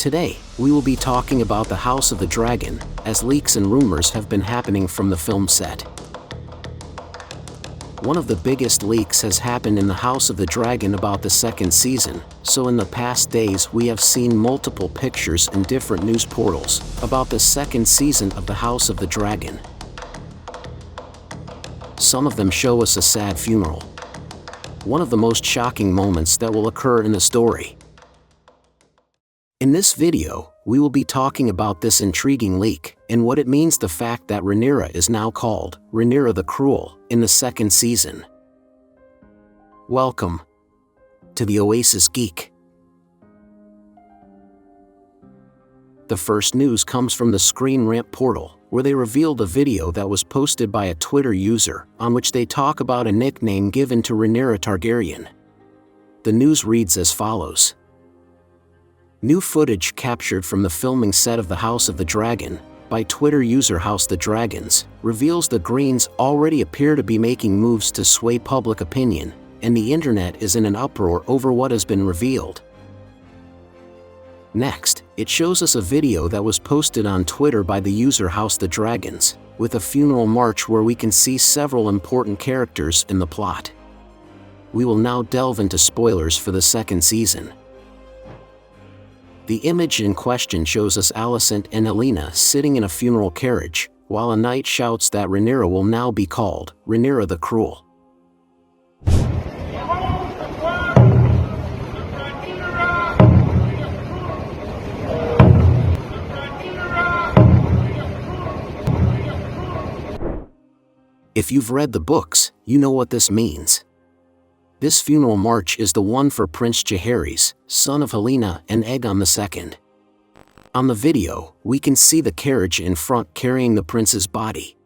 Today, we will be talking about the House of the Dragon, as leaks and rumors have been happening from the film set. One of the biggest leaks has happened in the House of the Dragon about the second season, so in the past days we have seen multiple pictures in different news portals about the second season of the House of the Dragon. Some of them show us a sad funeral. One of the most shocking moments that will occur in the story. In this video, we will be talking about this intriguing leak, and what it means the fact that Rhaenyra is now called Rhaenyra the Cruel in the second season. Welcome to the Oasisgeek. The first news comes from the Screen Rant portal, where they revealed a video that was posted by a Twitter user, on which they talk about a nickname given to Rhaenyra Targaryen. The news reads as follows. New footage captured from the filming set of the House of the Dragon, by Twitter user House the Dragons, reveals the Greens already appear to be making moves to sway public opinion, and the internet is in an uproar over what has been revealed. Next, it shows us a video that was posted on Twitter by the user House the Dragons, with a funeral march where we can see several important characters in the plot. We will now delve into spoilers for the second season. The image in question shows us Alicent and Helaena sitting in a funeral carriage, while a knight shouts that Rhaenyra will now be called Rhaenyra the Cruel. If you've read the books, you know what this means. This funeral march is the one for Prince Jaehaerys, son of Helaena and Aegon II. On the video, we can see the carriage in front carrying the prince's body.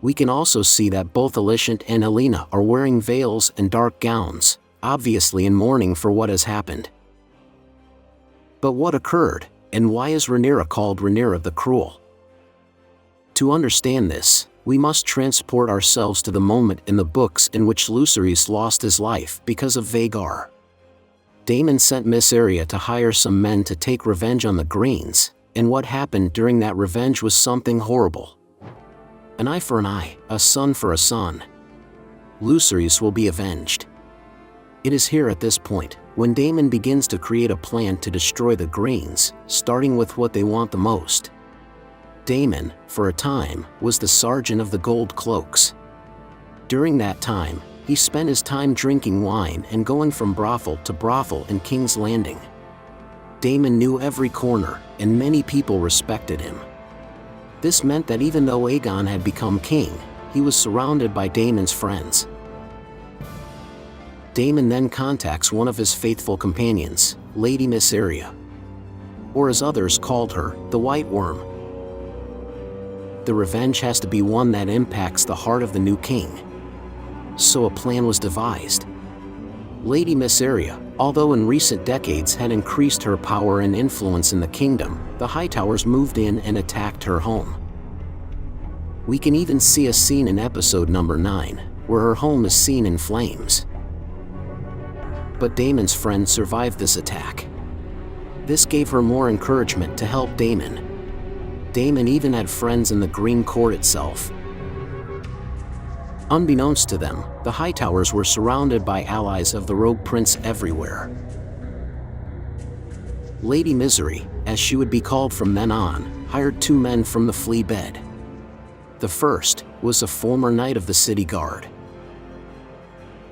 We can also see that both Alicent and Helaena are wearing veils and dark gowns, obviously in mourning for what has happened. But what occurred, and why is Rhaenyra called Rhaenyra the Cruel? To understand this, we must transport ourselves to the moment in the books in which Lucerys lost his life because of Vhagar. Daemon sent Miss Arya to hire some men to take revenge on the Greens, and what happened during that revenge was something horrible. An eye for an eye, a son for a son. Lucerys will be avenged. It is here at this point, when Daemon begins to create a plan to destroy the Greens, starting with what they want the most. Daemon, for a time, was the sergeant of the Gold Cloaks. During that time, he spent his time drinking wine and going from brothel to brothel in King's Landing. Daemon knew every corner, and many people respected him. This meant that even though Aegon had become king, he was surrounded by Daemon's friends. Daemon then contacts one of his faithful companions, Lady Miss Arya, or as others called her, the White Worm. The revenge has to be one that impacts the heart of the new king. So a plan was devised. Lady Miss Arya, although in recent decades had increased her power and influence in the kingdom, the Hightowers moved in and attacked her home. We can even see a scene in episode number 9, where her home is seen in flames. But Daemon's friends survived this attack. This gave her more encouragement to help Daemon. Daemon even had friends in the Green Court itself. Unbeknownst to them, the Hightowers were surrounded by allies of the Rogue Prince everywhere. Lady Misery, as she would be called from then on, hired 2 men from the Flea Bed. The first was a former knight of the City Guard.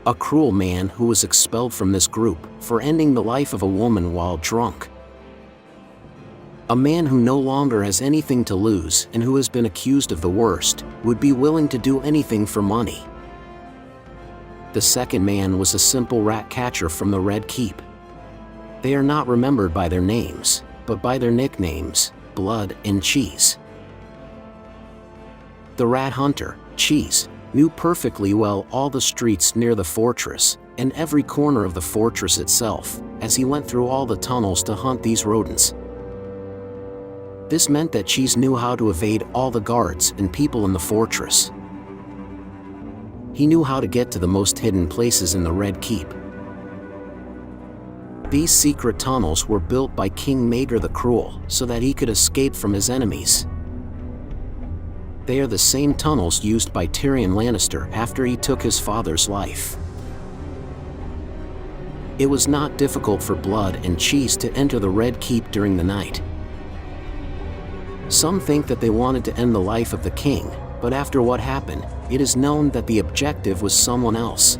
A cruel man who was expelled from this group for ending the life of a woman while drunk. A man who no longer has anything to lose and who has been accused of the worst, would be willing to do anything for money. The second man was a simple rat catcher from the Red Keep. They are not remembered by their names, but by their nicknames, Blood and Cheese. The rat hunter, Cheese, knew perfectly well all the streets near the fortress, and every corner of the fortress itself, as he went through all the tunnels to hunt these rodents. This meant that Cheese knew how to evade all the guards and people in the fortress. He knew how to get to the most hidden places in the Red Keep. These secret tunnels were built by King Maegor the Cruel so that he could escape from his enemies. They are the same tunnels used by Tyrion Lannister after he took his father's life. It was not difficult for Blood and Cheese to enter the Red Keep during the night. Some think that they wanted to end the life of the king, but after what happened, it is known that the objective was someone else.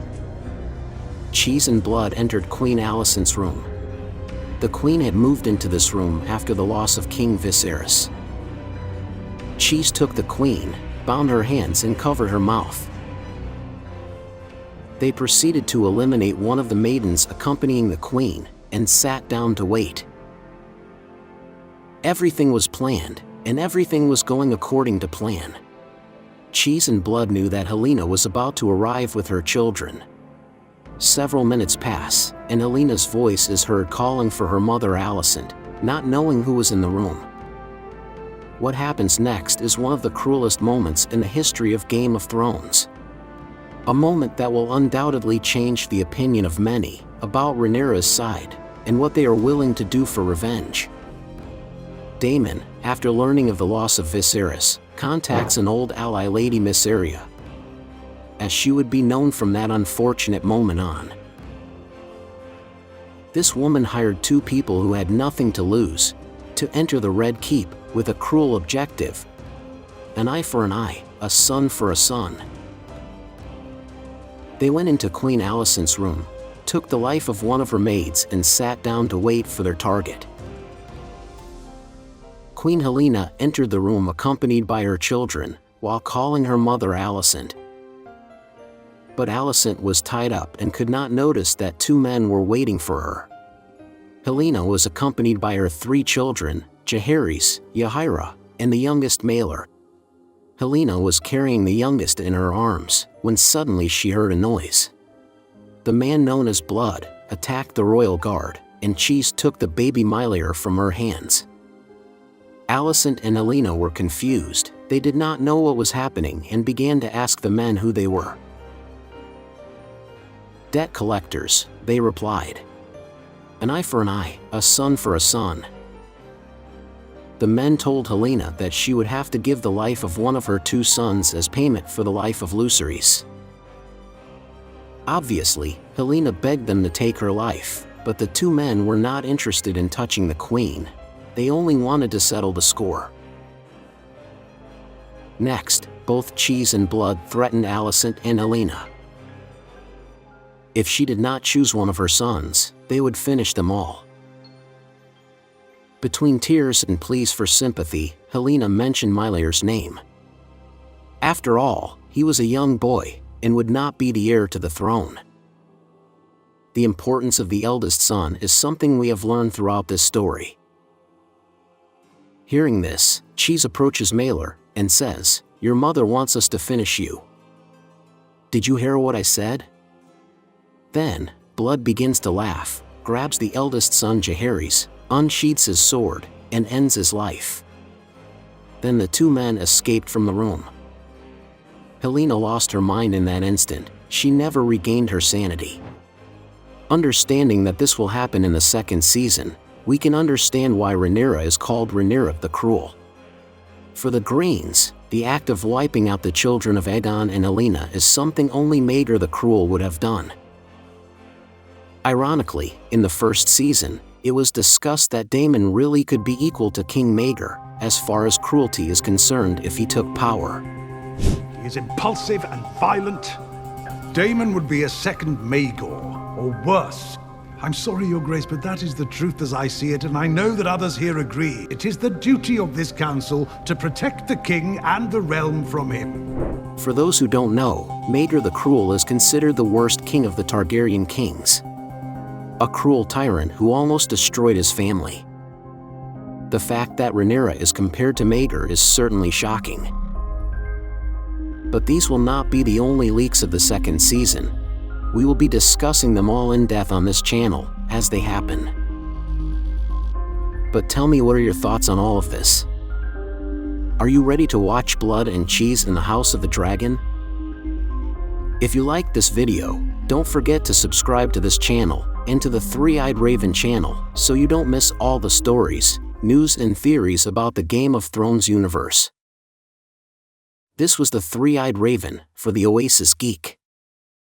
Cheese and Blood entered Queen Alicent's room. The queen had moved into this room after the loss of King Viserys. Cheese took the queen, bound her hands and covered her mouth. They proceeded to eliminate one of the maidens accompanying the queen, and sat down to wait. Everything was planned, and everything was going according to plan. Cheese and Blood knew that Helaena was about to arrive with her children. Several minutes pass, and Helena's voice is heard calling for her mother Alicent, not knowing who was in the room. What happens next is one of the cruelest moments in the history of Game of Thrones. A moment that will undoubtedly change the opinion of many about Rhaenyra's side, and what they are willing to do for revenge. Daemon, after learning of the loss of Viserys, contacts an old ally, Lady Mysaria, as she would be known from that unfortunate moment on. This woman hired two people who had nothing to lose to enter the Red Keep with a cruel objective: an eye for an eye, a son for a son. They went into Queen Alicent's room, took the life of one of her maids and sat down to wait for their target. Queen Helaena entered the room accompanied by her children, while calling her mother Alicent. But Alicent was tied up and could not notice that two men were waiting for her. Helaena was accompanied by her three children, Jaehaerys, Yahaira, and the youngest Maelor. Helaena was carrying the youngest in her arms, when suddenly she heard a noise. The man known as Blood attacked the royal guard, and Cheese took the baby Maelor from her hands. Alicent and Helaena were confused. They did not know what was happening and began to ask the men who they were. "Debt collectors," they replied. "An eye for an eye, a son for a son." The men told Helaena that she would have to give the life of one of her two sons as payment for the life of Lucerys. Obviously, Helaena begged them to take her life, but the two men were not interested in touching the queen. They only wanted to settle the score. Next, both Cheese and Blood threatened Alicent and Helaena. If she did not choose one of her sons, they would finish them all. Between tears and pleas for sympathy, Helaena mentioned Maelor's name. After all, he was a young boy, and would not be the heir to the throne. The importance of the eldest son is something we have learned throughout this story. Hearing this, Cheese approaches Maelor, and says, "Your mother wants us to finish you. Did you hear what I said?" Then, Blood begins to laugh, grabs the eldest son Jaehaerys, unsheathes his sword, and ends his life. Then the two men escaped from the room. Helaena lost her mind in that instant. She never regained her sanity. Understanding that this will happen in the second season, we can understand why Rhaenyra is called Rhaenyra the Cruel. For the Greens, the act of wiping out the children of Aegon and Helaena is something only Maegor the Cruel would have done. Ironically, in the first season, it was discussed that Daemon really could be equal to King Maegor, as far as cruelty is concerned, if he took power. He is impulsive and violent. Daemon would be a second Maegor, or worse. I'm sorry, Your Grace, but that is the truth as I see it, and I know that others here agree. It is the duty of this council to protect the king and the realm from him. For those who don't know, Maegor the Cruel is considered the worst king of the Targaryen kings. A cruel tyrant who almost destroyed his family. The fact that Rhaenyra is compared to Maegor is certainly shocking. But these will not be the only leaks of the second season. We will be discussing them all in depth on this channel, as they happen. But tell me, what are your thoughts on all of this? Are you ready to watch Blood and Cheese in the House of the Dragon? If you liked this video, don't forget to subscribe to this channel, and to the Three-Eyed Raven channel so you don't miss all the stories, news and theories about the Game of Thrones universe. This was the Three-Eyed Raven for the Oasisgeek.